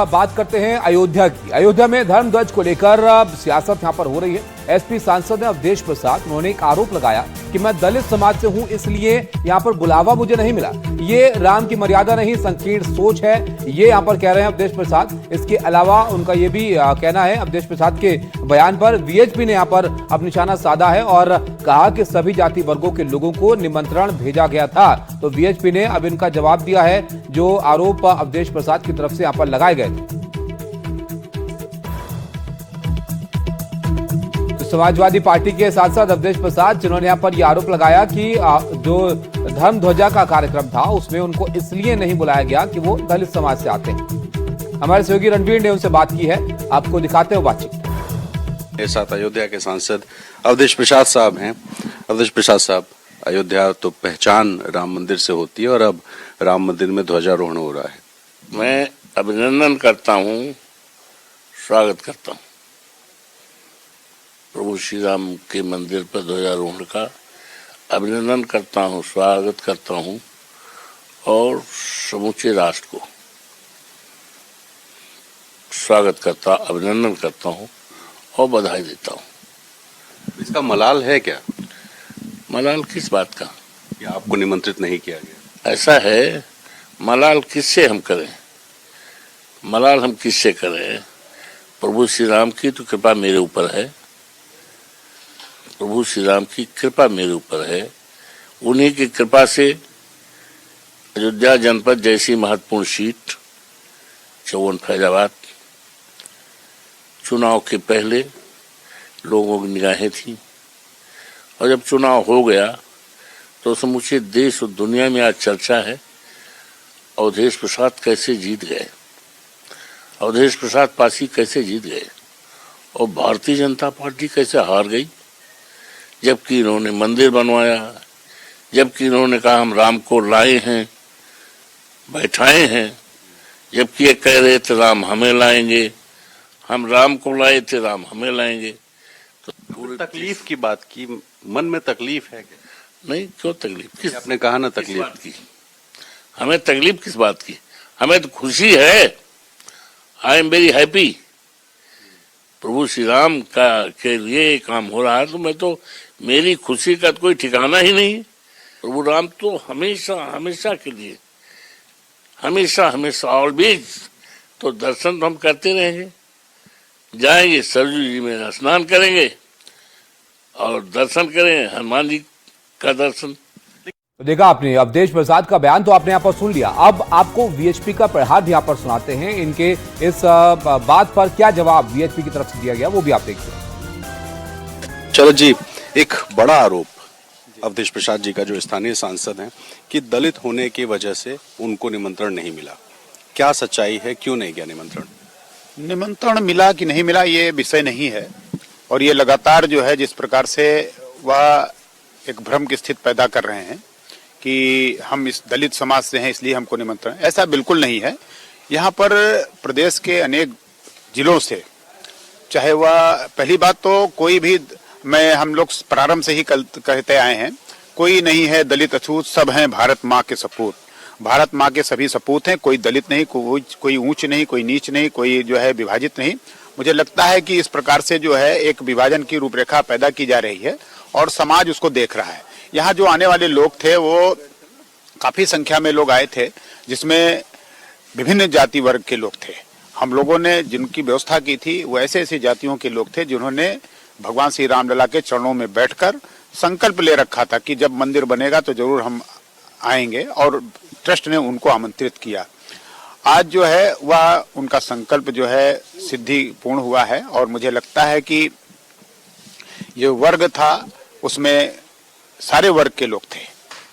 बात करते हैं अयोध्या की। अयोध्या में धर्म ध्वज को लेकर सियासत यहां पर हो रही है। एसपी सांसद है अवधेश प्रसाद, उन्होंने एक आरोप लगाया कि मैं दलित समाज से हूं, इसलिए यहां पर बुलावा मुझे नहीं मिला। ये राम की मर्यादा नहीं, संकीर्ण सोच है, ये यहां पर कह रहे हैं अवधेश प्रसाद। इसके अलावा उनका ये भी कहना है अवधेश प्रसाद के बयान पर वीएचपी ने यहां पर अब निशाना साधा है और कहा कि सभी जाति वर्गों के लोगों को निमंत्रण भेजा गया था। तो वीएचपी ने अब इनका जवाब दिया है जो आरोप अवधेश प्रसाद की तरफ से यहां पर लगाए गए थे। समाजवादी पार्टी के सांसद अवधेश प्रसाद, जिन्होंने यहां पर यह आरोप लगाया कि जो धर्म ध्वजा का कार्यक्रम था उसमें उनको इसलिए नहीं बुलाया गया कि वो दलित समाज से आते हैं। हमारे सहयोगी रणवीर ने उनसे बात की है, आपको दिखाते हैं बातचीत। मेरे साथ अयोध्या के सांसद अवधेश प्रसाद साहब हैं। अवधेश प्रसाद साहब, अयोध्या तो पहचान राम मंदिर से होती है और अब राम मंदिर में ध्वजारोहण हो रहा है। मैं अभिनंदन करता हूँ, स्वागत करता हूँ प्रभु श्री राम के मंदिर पर ध्वजारोहण का अभिनंदन करता हूँ, स्वागत करता हूँ और समूचे राष्ट्र को स्वागत करता, अभिनंदन करता हूँ और बधाई देता हूँ। इसका मलाल है क्या? मलाल किस बात का? या आपको निमंत्रित नहीं किया गया? ऐसा है, मलाल किससे हम करें? मलाल हम किससे करें? प्रभु श्री राम की तो कृपा मेरे ऊपर है, प्रभु श्री राम की कृपा मेरे ऊपर है। उन्हीं की कृपा से अयोध्या जनपद जैसी महत्वपूर्ण सीट 54 फैजाबाद चुनाव के पहले लोगों की निगाहें थी और जब चुनाव हो गया तो समूचे देश और दुनिया में आज चर्चा है अवधेश प्रसाद कैसे जीत गए, अवधेश प्रसाद पासी कैसे जीत गए और भारतीय जनता पार्टी कैसे हार गई। जबकि इन्होंने मंदिर बनवाया, जबकि इन्होंने कहा हम राम को लाए हैं, बैठाए हैं, जबकि ये कह रहे थे राम हमें लाएंगे, हम राम को लाए थे, राम हमें लाएंगे। तो तकलीफ की बात की, मन में तकलीफ है क्या? नहीं, क्यों तकलीफ? किस आपने कहा ना तकलीफ की? हमें तकलीफ किस बात की? हमें तो खुशी है। I am very happy. प्रभु श्री राम का के लिए काम हो रहा है तो मैं तो, मेरी खुशी का कोई ठिकाना ही नहीं। प्रभु राम तो हमेशा हमेशा के लिए, हमेशा हमेशा ऑलवेज तो दर्शन तो हम करते रहेंगे। जाएंगे सरजू जी में स्नान करेंगे और दर्शन करें हनुमान जी का दर्शन। तो देखा आपने अवधेश प्रसाद का बयान, तो आपने यहाँ पर सुन लिया। अब आपको वीएचपी का प्रहार भी यहाँ पर सुनाते हैं। इनके इस बात पर क्या जवाब वीएचपी की तरफ से दिया गया वो भी आप देखते हैं। चलो जी, एक बड़ा आरोप अवधेश प्रसाद जी का, जो स्थानीय सांसद हैं, कि दलित होने की वजह से उनको निमंत्रण नहीं मिला। क्या सच्चाई है, क्यों नहीं गया निमंत्रण? निमंत्रण मिला कि नहीं मिला ये विषय नहीं है और ये लगातार जो है जिस प्रकार से वह एक भ्रम की स्थिति पैदा कर रहे हैं कि हम इस दलित समाज से हैं इसलिए हमको निमंत्रण, ऐसा बिल्कुल नहीं है। यहाँ पर प्रदेश के अनेक जिलों से, चाहे वह, पहली बात तो कोई भी, हम लोग प्रारंभ से ही कहते आए हैं, कोई नहीं है दलित अछूत, सब हैं भारत माँ के सपूत। भारत माँ के सभी सपूत हैं, कोई दलित नहीं, कोई ऊंच नहीं, कोई नीच नहीं, कोई जो है विभाजित नहीं। मुझे लगता है कि इस प्रकार से जो है एक विभाजन की रूपरेखा पैदा की जा रही है और समाज उसको देख रहा है। यहाँ जो आने वाले लोग थे वो काफी संख्या में लोग आए थे, जिसमें विभिन्न जाति वर्ग के लोग थे। हम लोगों ने जिनकी व्यवस्था की थी वो ऐसे ऐसे जातियों के लोग थे जिन्होंने भगवान श्री रामलला के चरणों में बैठकर संकल्प ले रखा था कि जब मंदिर बनेगा तो जरूर हम आएंगे, और ट्रस्ट ने उनको आमंत्रित किया। आज जो है वह उनका संकल्प जो है सिद्धि पूर्ण हुआ है और मुझे लगता है कि ये वर्ग था उसमें सारे वर्ग के लोग थे।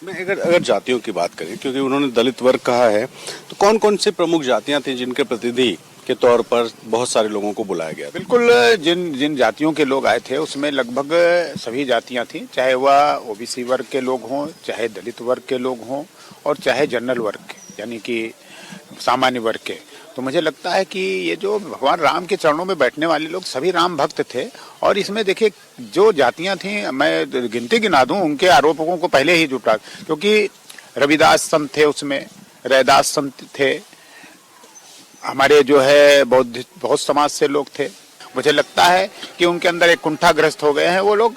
मैं अगर जातियों की बात करें, क्योंकि उन्होंने दलित वर्ग कहा है, तो कौन कौन सी प्रमुख जातियां थी जिनके प्रतिनिधि के तौर पर बहुत सारे लोगों को बुलाया गया? बिल्कुल, जिन जातियों के लोग आए थे उसमें लगभग सभी जातियां थी, चाहे वह ओबीसी वर्ग के लोग हों, चाहे दलित वर्ग के लोग हों और चाहे जनरल वर्ग के, यानी कि सामान्य वर्ग के। तो मुझे लगता है कि ये जो भगवान राम के चरणों में बैठने वाले लोग सभी राम भक्त थे। और इसमें देखिए जो जातियां थी, मैं गिनती गिना दूं, उनके आरोपों को पहले ही जुटा, क्योंकि रविदास संत थे, उसमें रैदास संत थे, हमारे जो है बहुत समाज से लोग थे। मुझे लगता है कि उनके अंदर एक कुंठाग्रस्त हो गए हैं वो लोग।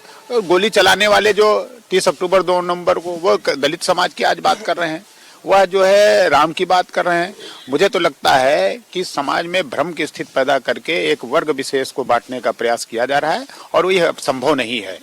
गोली चलाने वाले जो 30 अक्टूबर 2 नवंबर को वो दलित समाज की आज बात कर रहे हैं, वह जो है राम की बात कर रहे हैं। मुझे तो लगता है कि समाज में भ्रम की स्थिति पैदा करके एक वर्ग विशेष को बांटने का प्रयास किया जा रहा है और यह संभव नहीं है।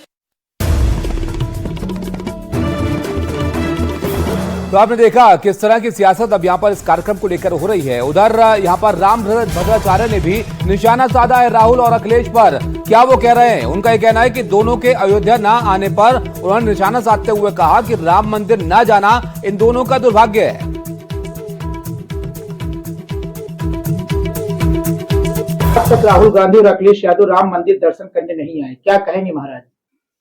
तो आपने देखा किस तरह की सियासत अब यहाँ पर इस कार्यक्रम को लेकर हो रही है। उधर यहाँ पर रामभद्राचार्य ने भी निशाना साधा है राहुल और अखिलेश पर। क्या वो कह रहे हैं? उनका ये कहना है कि दोनों के अयोध्या ना आने पर उन्होंने निशाना साधते हुए कहा कि राम मंदिर ना जाना इन दोनों का दुर्भाग्य है। अब तक राहुल गांधी और अखिलेश यादव राम मंदिर दर्शन करने नहीं आए, क्या कहेंगे महाराज?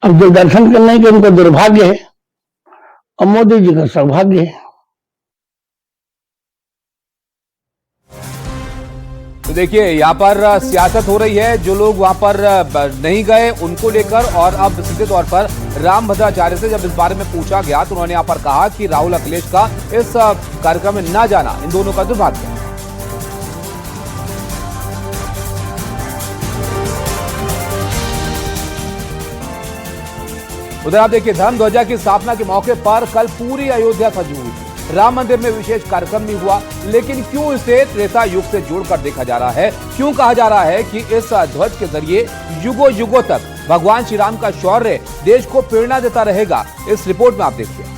अब जो दर्शन करने के उनको दुर्भाग्य है और मोदी जी का सौभाग्य है। तो देखिए यहाँ पर सियासत हो रही है। जो लोग वहां पर नहीं गए उनको लेकर, और अब सीधे तौर पर रामभद्राचार्य से जब इस बारे में पूछा गया तो उन्होंने यहाँ पर कहा कि राहुल अखिलेश का इस कार्यक्रम में न जाना इन दोनों का दुर्भाग्य है। उधर आप देखिए धर्म ध्वजा की स्थापना के मौके पर कल पूरी अयोध्या सजी हुई थी। राम मंदिर में विशेष कार्यक्रम भी हुआ, लेकिन क्यों इसे त्रेता युग से जोड़कर देखा जा रहा है? क्यों कहा जा रहा है कि इस ध्वज के जरिए युगों युगों तक भगवान श्री राम का शौर्य देश को प्रेरणा देता रहेगा? इस रिपोर्ट में आप देखिए।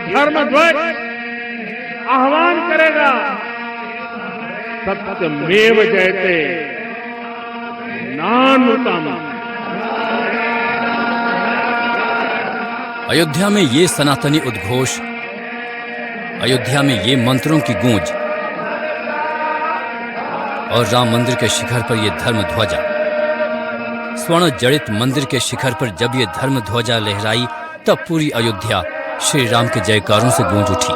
धर्म ध्वज आह्वान करेगा सत्यमेव जयते नानुतम। अयोध्या में ये सनातनी उद्घोष, अयोध्या में ये मंत्रों की गूंज और राम मंदिर के शिखर पर यह धर्म ध्वजा, स्वर्ण जड़ित मंदिर के शिखर पर जब ये धर्म ध्वजा लहराई तब पूरी अयोध्या श्री राम के जयकारों से गूंज उठी।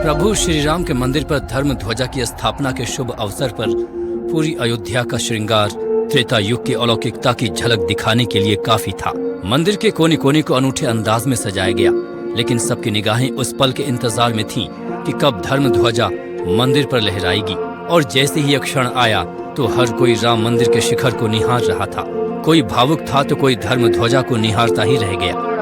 प्रभु श्री राम के मंदिर पर धर्म ध्वजा की स्थापना के शुभ अवसर पर पूरी अयोध्या का श्रृंगार त्रेता युग की अलौकिकता की झलक दिखाने के लिए काफी था। मंदिर के कोने कोने को अनूठे अंदाज में सजाया गया, लेकिन सबकी निगाहें उस पल के इंतजार में थीं कि कब धर्म ध्वजा मंदिर पर लहराएगी। और जैसे ही यह क्षण आया तो हर कोई राम मंदिर के शिखर को निहार रहा था। कोई भावुक था तो कोई धर्म ध्वजा को निहारता ही रह गया।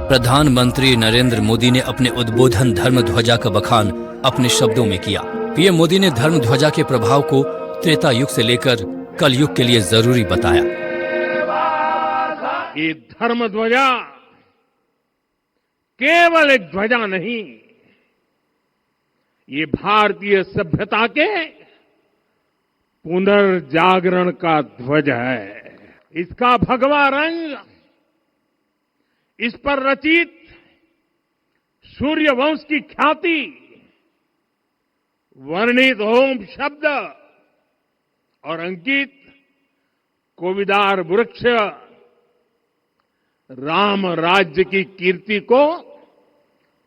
प्रधानमंत्री नरेंद्र मोदी ने अपने उद्बोधन धर्म ध्वजा का बखान अपने शब्दों में किया। पीएम मोदी ने धर्म ध्वजा के प्रभाव को त्रेता युग से लेकर कल युग के लिए जरूरी बताया। ये धर्म ध्वजा केवल एक ध्वजा नहीं, ये भारतीय सभ्यता के पुनर्जागरण का ध्वज है। इसका भगवा रंग, इस पर रचित सूर्य वंश की ख्याति, वर्णित ओम शब्द और अंकित कोविदार वृक्ष राम राज्य की कीर्ति को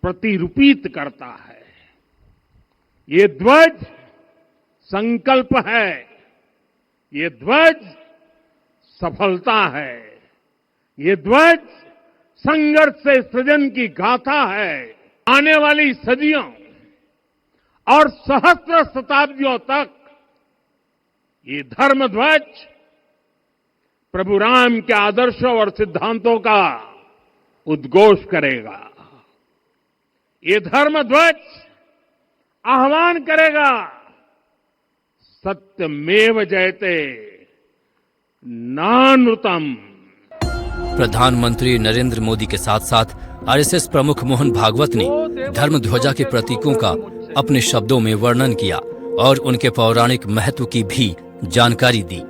प्रतिरूपित करता है। ये ध्वज संकल्प है, ये ध्वज सफलता है, ये ध्वज संघर्ष से सृजन की गाथा है। आने वाली सदियों और सहस्त्र शताब्दियों तक ये धर्म ध्वज प्रभु राम के आदर्शों और सिद्धांतों का उद्घोष करेगा। ये धर्म ध्वज आह्वान करेगा सत्यमेव जयते नानृतम। प्रधानमंत्री नरेंद्र मोदी के साथ साथ आरएसएस प्रमुख मोहन भागवत ने धर्म ध्वजा के प्रतीकों का अपने शब्दों में वर्णन किया और उनके पौराणिक महत्व की भी जानकारी दी।